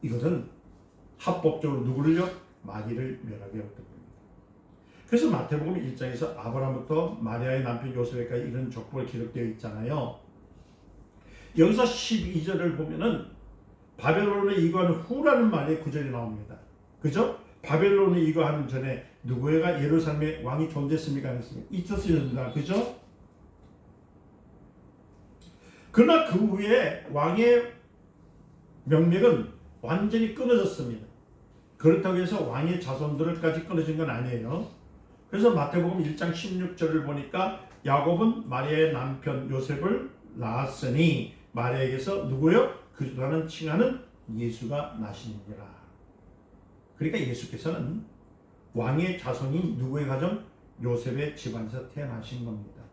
A: 이것은 합법적으로 누구를요? 마귀를 멸하게 했던 겁니다. 그래서 마태복음 1장에서 아브라함부터 마리아의 남편 요셉까지 이런 족보가 기록되어 있잖아요. 여기서 12절을 보면은 바벨론에 이거하는 후라는 말의 구절이 나옵니다. 그죠? 바벨론에 이거하는 전에 누구가 예루살렘에 왕이 존재했습니까? 안 했습니까? 있었습니다. 그죠? 그러나 그 후에 왕의 명맥은 완전히 끊어졌습니다. 그렇다고 해서 왕의 자손들까지 끊어진 건 아니에요. 그래서 마태복음 1장 16절을 보니까 야곱은 마리아의 남편 요셉을 낳았으니 마리아에게서 누구요? 그리스도라는 칭하는 예수가 나시니라. 그러니까 예수께서는 왕의 자손인 누구의 가정? 요셉의 집안에서 태어나신 겁니다.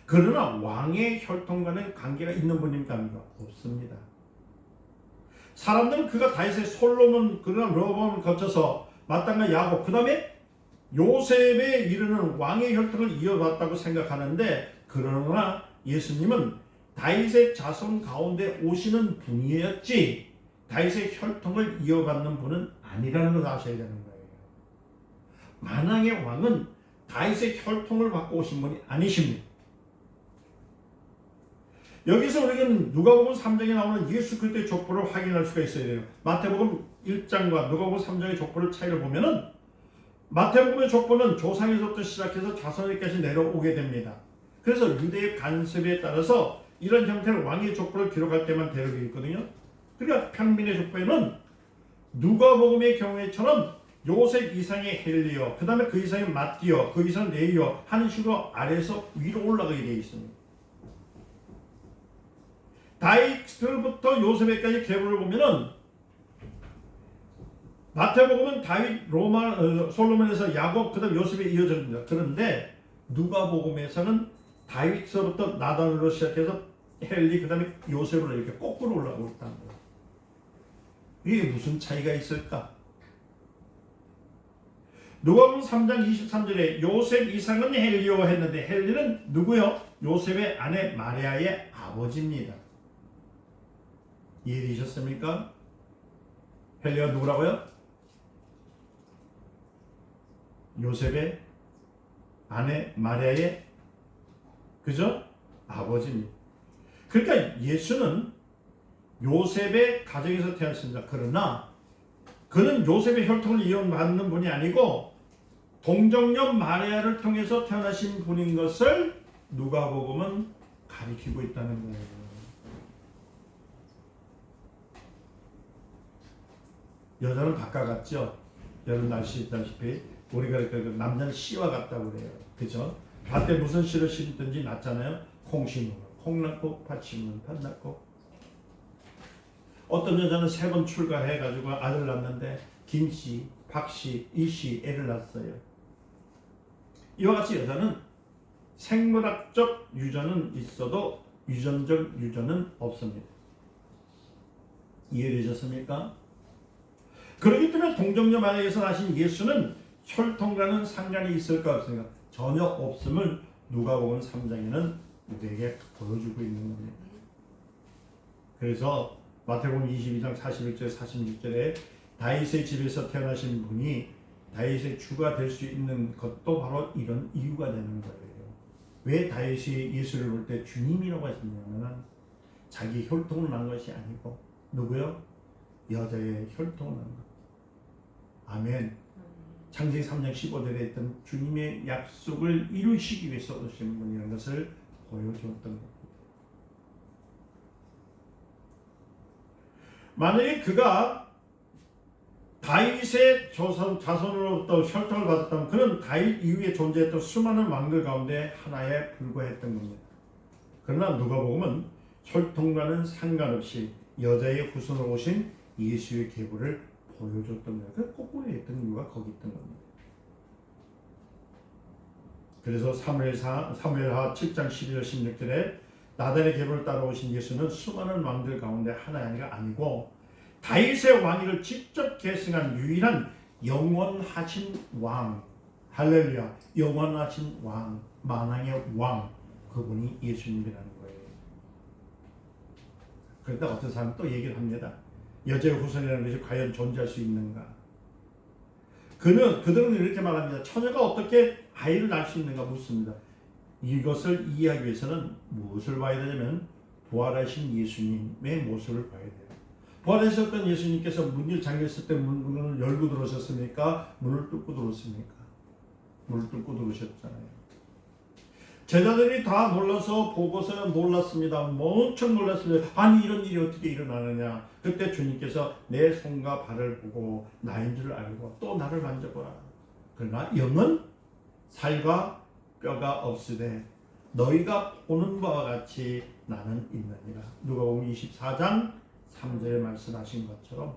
A: 그러나 왕의 혈통과는 관계가 있는 분입니까? 없습니다. 사람들은 그가 다윗의 솔로몬, 그러나 르호보암을 거쳐서 마땅한 야곱, 그 다음에 요셉에 이르는 왕의 혈통을 이어받았다고 생각하는데, 그러나 예수님은 다윗의 자손 가운데 오시는 분이었지 다윗의 혈통을 이어받는 분은 아니라는 걸 아셔야 되는 거예요. 만왕의 왕은 다윗의 혈통을 받고 오신 분이 아니십니다. 여기서 우리는 누가복음 3장에 나오는 예수 그리스도의 족보를 확인할 수가 있어야 돼요. 마태복음 1장과 누가복음 3장의 족보를 차이를 보면은 마태복음의 족보는 조상에서부터 시작해서 자손에게까지 내려오게 됩니다. 그래서 유대의 간섭에 따라서 이런 형태의 왕의 족보를 기록할 때만 대록이 있거든요. 그러니까 평민의 족보에는 누가복음의 경우에처럼 요셉 이상의 헬리어, 그 다음에 그 이상의 마띠어, 그 이상 네이어 하는 식으로 아래에서 위로 올라가게 되어 있습니다. 다윗부터 요셉에까지 계보를 보면은 마태복음은 다윗, 솔로몬에서 야곱, 그다음 요셉에 이어집니다. 그런데 누가복음에서는 다윗서부터 나단으로 시작해서 헬리, 그다음에 요셉으로 이렇게 거꾸로 올라가고 있다는 거예요. 이게 무슨 차이가 있을까? 누가복음 3장 23절에 요셉 이상은 헬리오 했는데 헬리는 누구요? 요셉의 아내 마리아의 아버지입니다. 이해되셨습니까? 헬리가 누구라고요? 요셉의 아내 마리아의 그죠? 아버지입니다. 그러니까 예수는 요셉의 가정에서 태어났습니다. 그러나 그는 요셉의 혈통을 이어받는 분이 아니고 동정녀 마리아를 통해서 태어나신 분인 것을 누가복음은 가리키고 있다는 거예요. 여자는 바꿔갔죠. 여름 날씨 있다시피 우리가 남자는 씨와 같다고 그래요. 그죠? 밭에 무슨 씨를 심든지 낫잖아요. 콩 심으면 콩 낳고 팥 심으면 팥 낳고. 어떤 여자는 3번 출가해가지고 아들 낳는데 김씨, 박씨, 이씨 애를 낳았어요. 이와 같이 여자는 생물학적 유전은 있어도 유전적 유전은 없습니다. 이해되셨습니까? 그렇기 때문에 동정녀 마리아에서 나신 예수는 혈통과는 상관이 있을까 없습니까? 전혀 없음을 누가복음 3장에는 우리에게 보여주고 있는 겁니다. 그래서 마태복음 22장 41절 46절에 다윗의 집에서 태어나신 분이 다윗의 주가 될 수 있는 것도 바로 이런 이유가 되는 거예요. 왜 다윗이 예수를 볼 때 주님이라고 하셨냐면 자기 혈통을 낳은 것이 아니고 누구요? 여자의 혈통을 낳은 것. 아멘. 창세기 3장 15절에 했던 주님의 약속을 이루시기 위해서 오신 분이라는 것을 보여주었던 겁니다. 만약에 그가 다윗의 자손으로부터 혈통을 받았다면 그는 다윗 이후에 존재했던 수많은 왕들 가운데 하나에 불과했던 겁니다. 그러나 누가복음은 혈통과는 상관없이 여자의 후손으로 오신 예수의 계보를 보여줬던 거예요. 그 거꾸로 했던 이유가 거기 있던 겁니다. 그래서 사무엘하 7장 12절 16절에 나단의 계보를 따라오신 예수는 수많은 왕들 가운데 하나가 아니고 다윗의 왕위를 직접 계승한 유일한 영원하신 왕, 할렐루야, 영원하신 왕, 만왕의 왕, 그분이 예수님이라는 거예요. 그런데 어떤 사람은 또 얘기를 합니다. 여자의 후손이라는 것이 과연 존재할 수 있는가? 그들은 이렇게 말합니다. 처녀가 어떻게 아이를 낳을 수 있는가 묻습니다. 이것을 이해하기 위해서는 무엇을 봐야 되냐면 부활하신 예수님의 모습을 봐야 돼요. 부활하셨던 예수님께서 문을 잠겼을 때 문을 열고 들어오셨습니까? 문을 뚫고 들어오셨습니까? 문을 뚫고 들어오셨잖아요. 제자들이 다 놀라서 보고서 놀랐습니다. 엄청 놀랐습니다. 아니 이런 일이 어떻게 일어나느냐. 그때 주님께서 내 손과 발을 보고 나인 줄 알고 또 나를 만져보라. 그러나 영은 살과 뼈가 없으되 너희가 보는 바와 같이 나는 있느니라. 누가복음 24장 3절에 말씀하신 것처럼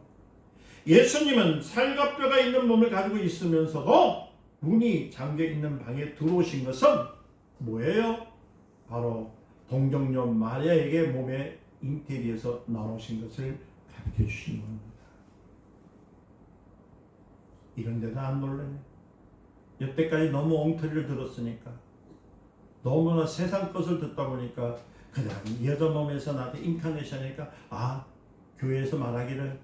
A: 예수님은 살과 뼈가 있는 몸을 가지고 있으면서도 문이 잠겨있는 방에 들어오신 것은 뭐예요? 바로 동정녀 마리아에게 몸의 인테리어에서 나오신 것을 가르쳐 주신 겁니다. 이런 데도 안 놀라네. 여태까지 너무 엉터리를 들었으니까 너무나 세상 것을 듣다 보니까 그냥 여자 몸에서 나한테 인카네이션이니까 교회에서 말하기를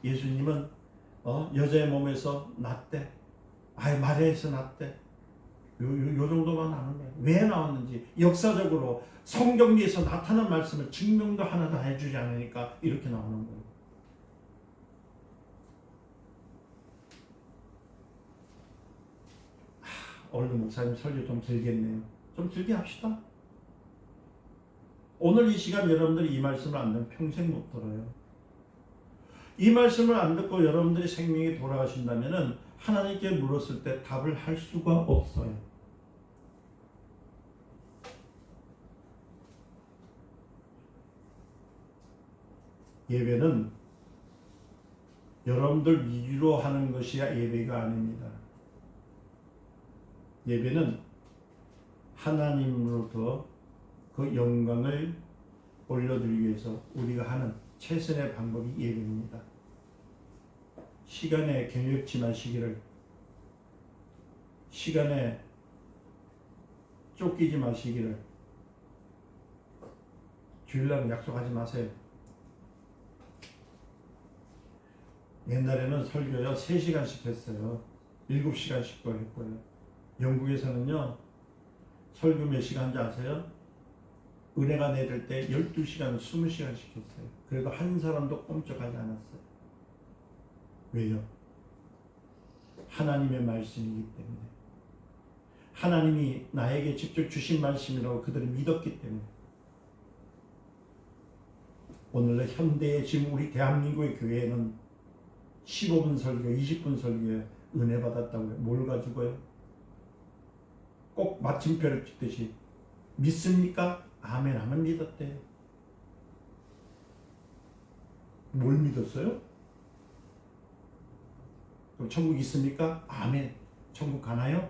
A: 예수님은 여자의 몸에서 났대. 마리아에서 났대. 요 정도만 아는 거예요. 왜 나왔는지 역사적으로 성경에서 나타난 말씀을 증명도 하나도 해주지 않으니까 이렇게 나오는 거예요. 오늘 목사님 설교 좀 길겠네요. 좀 길게 합시다. 오늘 이 시간 여러분들이 이 말씀을 안 듣면 평생 못 들어요. 이 말씀을 안 듣고 여러분들이 생명이 돌아가신다면은 하나님께 물었을 때 답을 할 수가 없어요. 예배는 여러분들 위주로 하는 것이 예배가 아닙니다. 예배는 하나님으로부터 그 영광을 올려드리기 위해서 우리가 하는 최선의 방법이 예배입니다. 시간에 경력치 마시기를, 시간에 쫓기지 마시기를, 주일날은 약속하지 마세요. 옛날에는 설교요 3시간씩 했어요. 7시간씩도 했고요. 영국에서는요 설교 몇 시간인지 아세요? 은혜가 내릴 때 12시간, 20시간씩 했어요. 그래도 한 사람도 꼼짝하지 않았어요. 왜요? 하나님의 말씀이기 때문에. 하나님이 나에게 직접 주신 말씀이라고 그들이 믿었기 때문에. 오늘날 현대의 지금 우리 대한민국의 교회는 15분 설교, 20분 설교에 은혜 받았다고요. 뭘 가지고요? 꼭 마침표를 찍듯이 믿습니까? 아멘 하면 믿었대요. 뭘 믿었어요? 그럼 천국 있습니까? 아멘. 천국 가나요?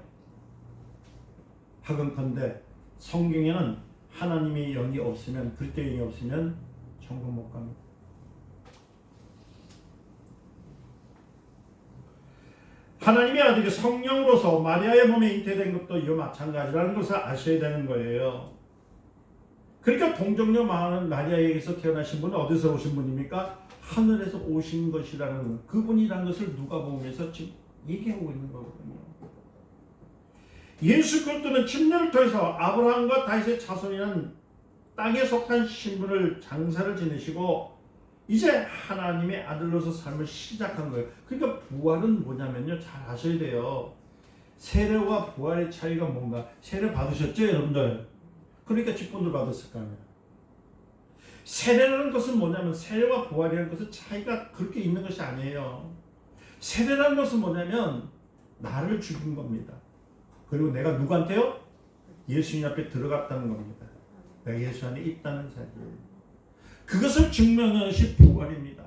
A: 하건컨대 성경에는 하나님의 영이 없으면, 그리스도의 영이 없으면 천국 못 갑니다. 하나님의 아들이 성령으로서 마리아의 몸에 잉태된 것도 이와 마찬가지라는 것을 아셔야 되는 거예요. 그러니까 동정녀 마리아에게서 태어나신 분은 어디서 오신 분입니까? 하늘에서 오신 것이라는, 그분이라는 것을 누가복음에서 지금 얘기하고 있는 거거든요. 예수 그리스도는 침례를 통해서 아브라함과 다윗의 자손이라는 땅에 속한 신분을, 장사를 지내시고 이제 하나님의 아들로서 삶을 시작한 거예요. 그러니까 부활은 뭐냐면요, 잘 아셔야 돼요. 세례와 부활의 차이가 뭔가. 세례 받으셨죠 여러분들? 그러니까 직분들 받았을 거 아니에요. 세례라는 것은 뭐냐면, 세례와 부활이라는 것은 차이가 그렇게 있는 것이 아니에요. 세례라는 것은 뭐냐면 나를 죽인 겁니다. 그리고 내가 누구한테요? 예수님 앞에 들어갔다는 겁니다. 내가 예수 안에 있다는 사실이에요. 그것을 증명하는 것이 부활입니다.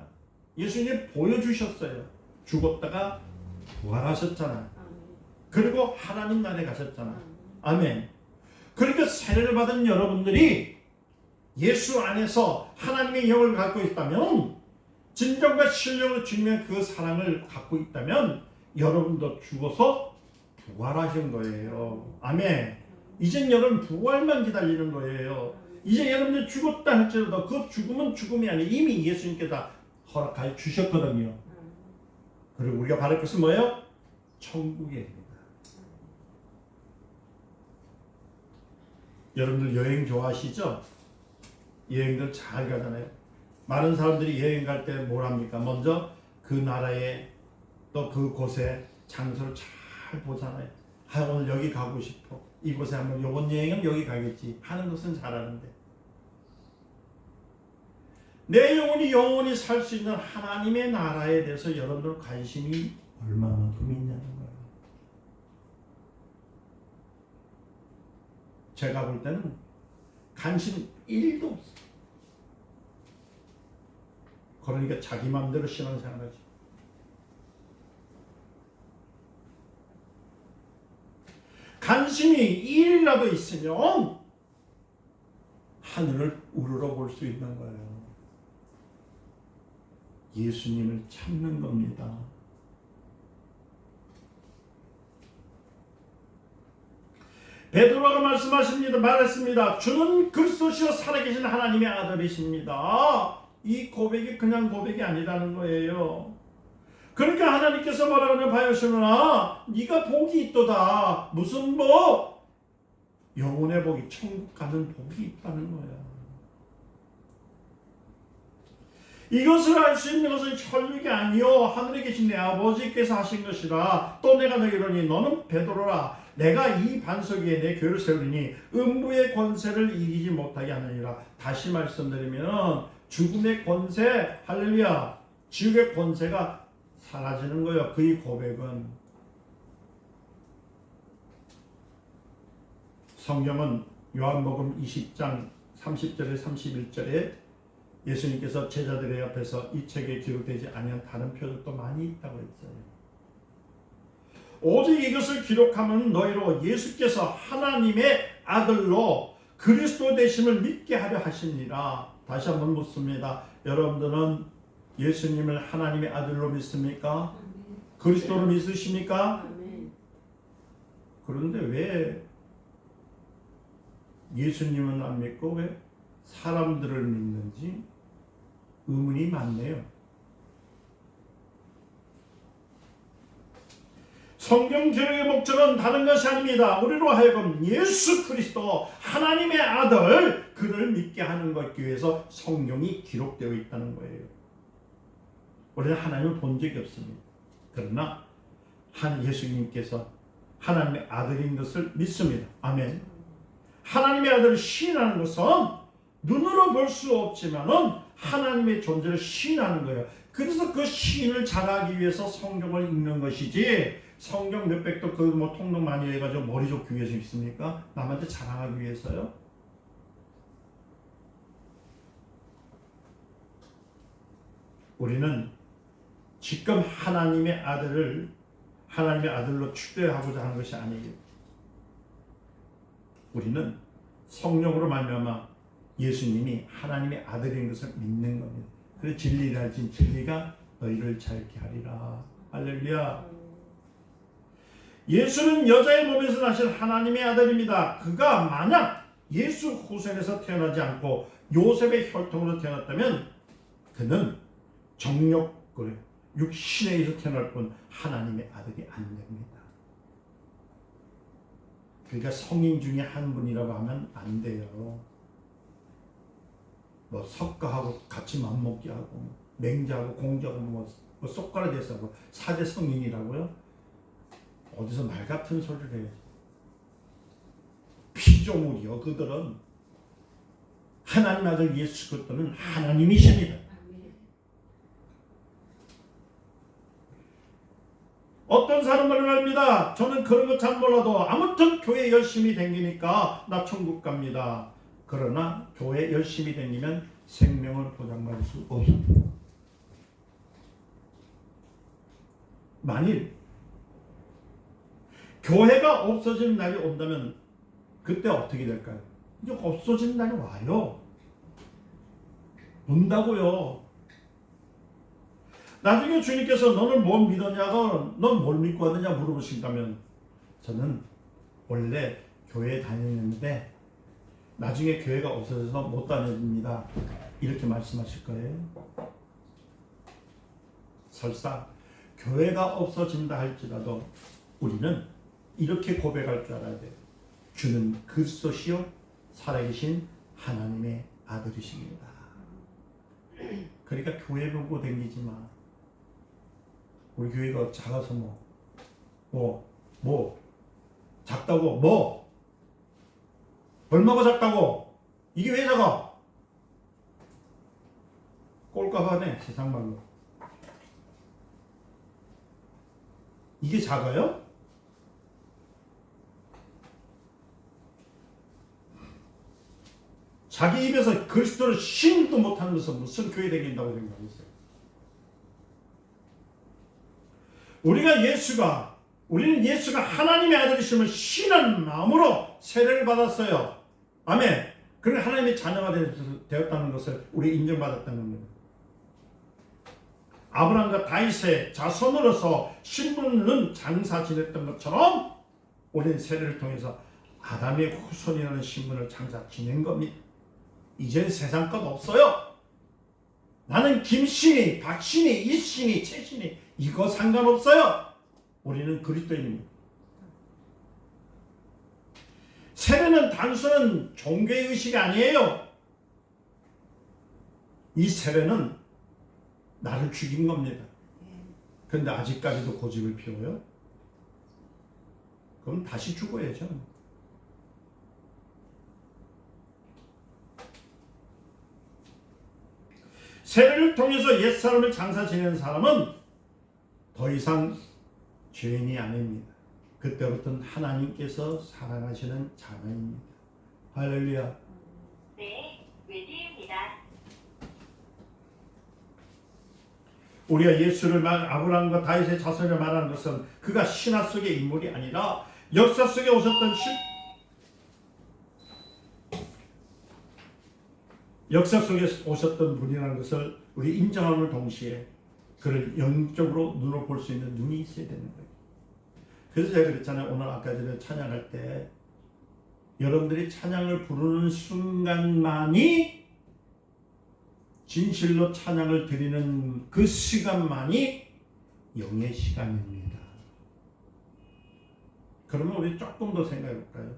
A: 예수님이 보여주셨어요. 죽었다가 부활하셨잖아요. 그리고 하나님 나라에 가셨잖아요. 아멘. 그러니까 세례를 받은 여러분들이 예수 안에서 하나님의 영을 갖고 있다면, 진정과 신령으로 증명한 그 사랑을 갖고 있다면 여러분도 죽어서 부활하신 거예요. 아멘. 이젠 여러분 부활만 기다리는 거예요. 이제 여러분들 죽었다 할지라도 그 죽음은 죽음이 아니에요. 이미 예수님께서 다 허락해 주셨거든요. 그리고 우리가 바랄 것은 뭐예요? 천국입니다. 여러분들 여행 좋아하시죠? 여행들 잘 가잖아요. 많은 사람들이 여행 갈 때 뭘 합니까? 먼저 그 나라에 또 그곳에 장소를 잘 보잖아요. 아, 오늘 여기 가고 싶어. 이곳에 한번, 요번 여행은 여기 가겠지 하는 것은 잘하는데, 내 영혼이 영원히 살 수 있는 하나님의 나라에 대해서 여러분들 관심이 얼마만큼 있냐는 거예요. 제가 볼 때는 관심 1도 없어요. 그러니까 자기 마음대로 신앙생활하지. 관심이 1이라도 있으면 하늘을 우러러 볼 수 있는 거예요. 예수님을 찾는 겁니다. 베드로가 말했습니다. 주는 그리스도시요 살아계신 하나님의 아들이십니다. 이 고백이 그냥 고백이 아니라는 거예요. 그러니까 하나님께서 뭐라 그러냐, 바요시노나 네가 복이 있도다. 무슨 복? 영혼의 복이, 천국 가는 복이 있다는 거야. 이것을 알 수 있는 것은 혈육이 아니요 하늘에 계신 내 아버지께서 하신 것이라. 또 내가 너에게 이르노니 너는 베드로라. 내가 이 반석 위에 내 교회를 세우리니 음부의 권세를 이기지 못하게 하느니라. 다시 말씀드리면 죽음의 권세, 할렐루야, 지옥의 권세가 사라지는 거예요. 그의 고백은 성경은 요한복음 20장 30절에 31절에 예수님께서 제자들의 앞에서 이 책에 기록되지 아니한 다른 표적도 많이 있다고 했어요. 오직 이것을 기록하면 너희로 예수께서 하나님의 아들로 그리스도 되심을 믿게 하려 하시니라. 다시 한번 묻습니다. 여러분들은 예수님을 하나님의 아들로 믿습니까? 그리스도로 믿으십니까? 그런데 왜 예수님은 안 믿고 왜 사람들을 믿는지 의문이 많네요. 성경 기록의 목적은 다른 것이 아닙니다. 우리로 하여금 예수 그리스도 하나님의 아들 그를 믿게 하는 것기 위해서 성경이 기록되어 있다는 거예요. 우리는 하나님을 본 적이 없습니다. 그러나 예수님께서 하나님의 아들인 것을 믿습니다. 아멘. 하나님의 아들을 시인하는 것은 눈으로 볼 수 없지만은 하나님의 존재를 시인하는 거예요. 그래서 그 시인을 잘하기 위해서 성경을 읽는 것이지, 성경 몇백 도 통독 많이 해가지고 머리 좋기 위해서 있습니까? 남한테 자랑하기 위해서요? 우리는 지금 하나님의 아들을 하나님의 아들로 추대하고자 하는 것이 아니에요. 우리는 성령으로 말미암아 예수님이 하나님의 아들인 것을 믿는 겁니다. 그래서 진리를 알진 진리가 너희를 자유케 하리라. 할렐루야. 예수는 여자의 몸에서 나신 하나님의 아들입니다. 그가 만약 예수 후손에서 태어나지 않고 요셉의 혈통으로 태어났다면 그는 정욕, 육신에 의해서 태어날 뿐 하나님의 아들이 안 됩니다. 그러니까 성인 중에 한 분이라고 하면 안 돼요. 뭐 석가하고 같이 맘먹기 하고 맹자하고 공자하고 뭐 쏙가라데서 하고 사대 성인이라고요? 어디서 말 같은 소리를 해야지. 피조물이요. 그들은 하나님 아들 예수 그리스도는 하나님이십니다. 어떤 사람들은 말입니다. 저는 그런 거 잘 몰라도 아무튼 교회 열심히 다니니까 나 천국 갑니다. 그러나 교회 열심히 다니면 생명을 보장받을 수 없습니다. 만일 교회가 없어지는 날이 온다면 그때 어떻게 될까요? 이제 없어지는 날이 와요. 온다고요. 나중에 주님께서 너는 뭘 믿었냐고, 넌 뭘 믿고 왔느냐 물어보신다면 저는 원래 교회에 다녔는데 나중에 교회가 없어져서 못 다닙니다. 이렇게 말씀하실 거예요. 설사 교회가 없어진다 할지라도 우리는 이렇게 고백할 줄 알아야 돼요. 주는 그리스도시요 살아계신 하나님의 아들이십니다. 그러니까 교회 보고 다니지 마. 우리 교회가 작아서 작다고 얼마가 작다고? 이게 왜 작아? 꼴값 하네 세상 말로. 이게 작아요? 자기 입에서 그리스도를 신도 못하는 것은 무슨 교회 되긴다고 생각하겠어요? 우리는 예수가 하나님의 아들이심을 신한 마음으로 세례를 받았어요. 아멘. 그리고 하나님의 자녀가 되었다는 것을 우리 인정받았다는 겁니다. 아브라함과 다윗의 자손으로서 신분은 장사 지냈던 것처럼 우리는 세례를 통해서 아담의 후손이라는 신분을 장사 지낸 겁니다. 이젠 세상 것 없어요. 나는 김신이, 박신이, 이신이, 최신이 이거 상관없어요. 우리는 그리스도인입니다. 세례는 단순한 종교의 의식이 아니에요. 이 세례는 나를 죽인 겁니다. 그런데 아직까지도 고집을 피워요? 그럼 다시 죽어야죠. 세례를 통해서 옛사람을 장사 지내는 사람은 더 이상 죄인이 아닙니다. 그때부터는 하나님께서 사랑하시는 자녀입니다. 할렐루야.
B: 네, 외지입니다.
A: 우리가 예수를 아브라함과 다윗의 자손을 말하는 것은 그가 신화 속의 인물이 아니라 역사 속에 오셨던 역사 속에 오셨던 분이라는 것을 우리 인정함을 동시에 그를 영적으로 눈으로 볼 수 있는 눈이 있어야 되는 거예요. 그래서 제가 그랬잖아요. 오늘 아까 전에 찬양할 때 여러분들이 찬양을 부르는 순간만이 진실로 찬양을 드리는 그 시간만이 영의 시간입니다. 그러면 우리 조금 더 생각해 볼까요?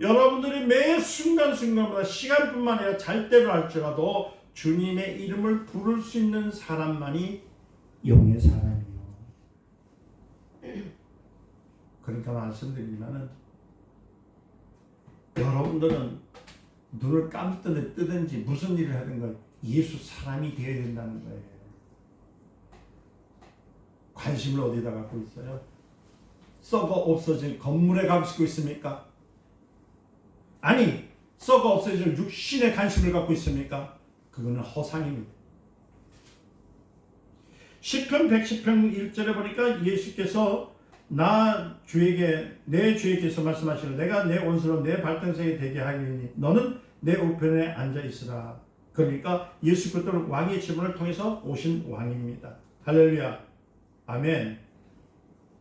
A: 여러분들이 매 순간순간마다 시간뿐만 아니라 잘 때로 할지라도 주님의 이름을 부를 수 있는 사람만이 영의 사람이요. 그러니까 말씀드리면은 여러분들은 눈을 감든지 뜨든지 무슨 일을 하든가 예수 사람이 되어야 된다는 거예요. 관심을 어디다 갖고 있어요? 썩어 없어질 건물에 갖고 있습니까? 아니, 썩어 없어질 육신에 관심을 갖고 있습니까? 그거는 허상입니다. 시편 110편 1절에 보니까 예수께서 내 주에게서 말씀하시는 내가 내 온수로 내 발등상에 되게 하리니 너는 내 우편에 앉아 있으라. 그러니까 예수 그리스도는 왕의 지분을 통해서 오신 왕입니다. 할렐루야. 아멘.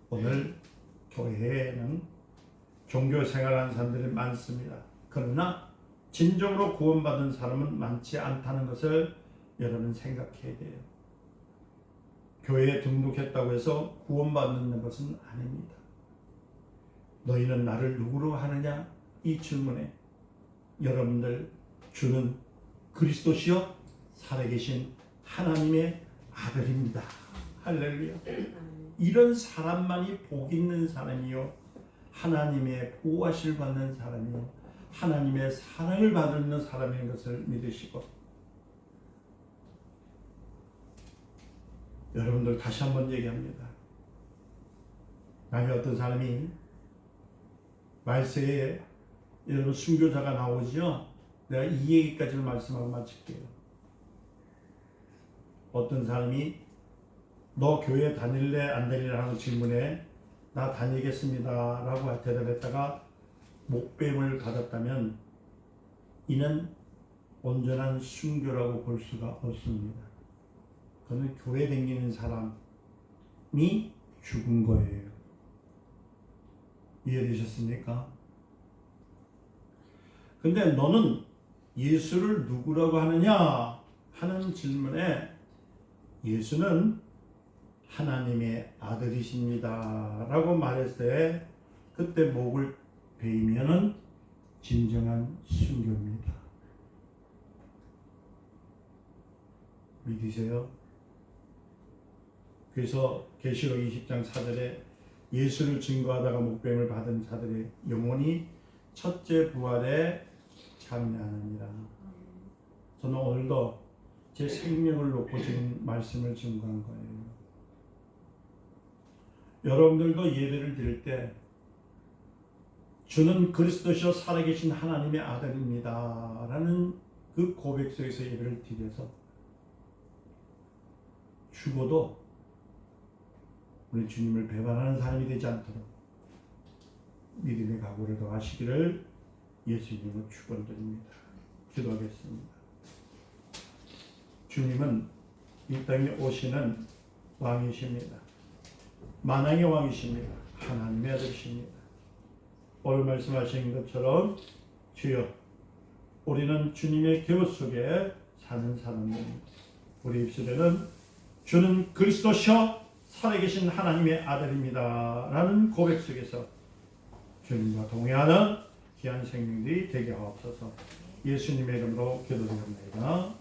A: 오늘 교회에는 종교 생활하는 사람들이 많습니다. 그러나 진정으로 구원받은 사람은 많지 않다는 것을 여러분 생각해야 돼요. 교회에 등록했다고 해서 구원받는 것은 아닙니다. 너희는 나를 누구로 하느냐? 이 질문에 여러분들 주는 그리스도시요 살아계신 하나님의 아들입니다. 할렐루야. 이런 사람만이 복 있는 사람이요 하나님의 보호하실 받는 사람이요 하나님의 사랑을 받는 사람인 것을 믿으시고 여러분들 다시 한번 얘기합니다. 만약 어떤 사람이 말세에 여러분 순교자가 나오죠. 내가 이 얘기까지는 말씀하고 마칠게요. 어떤 사람이 너 교회 다닐래 안 다닐래 하는 질문에 나 다니겠습니다 라고 대답했다가 목뱀을 받았다면 이는 온전한 순교라고 볼 수가 없습니다. 그는 교회 다니는 사람이 죽은 거예요. 이해되셨습니까? 근데 너는 예수를 누구라고 하느냐 하는 질문에 예수는 하나님의 아들이십니다 라고 말했을 때 그때 목을 베이면은 진정한 순교입니다. 믿으세요? 그래서 계시록 20장 4절에 예수를 증거하다가 목뱀을 받은 자들의 영혼이 첫째 부활에 참여하느니라. 저는 오늘도 제 생명을 놓고 지금 말씀을 증거한 거예요. 여러분들도 예배를 드릴 때 주는 그리스도시요 살아계신 하나님의 아들입니다 라는 그 고백 속에서 예배를 드려서 죽어도 우리 주님을 배반하는 사람이 되지 않도록 믿음의 각오를 더하시기를 예수님으로 축원드립니다. 기도하겠습니다. 주님은 이 땅에 오시는 왕이십니다. 만왕의 왕이십니다. 하나님의 아들이십니다. 오늘 말씀하신 것처럼 주여 우리는 주님의 계보 속에 사는 사람입니다. 우리 입술에는 주는 그리스도시요 살아계신 하나님의 아들입니다 라는 고백 속에서 주님과 동행하는 귀한 생명들이 되게 하옵소서. 예수님의 이름으로 기도드립니다.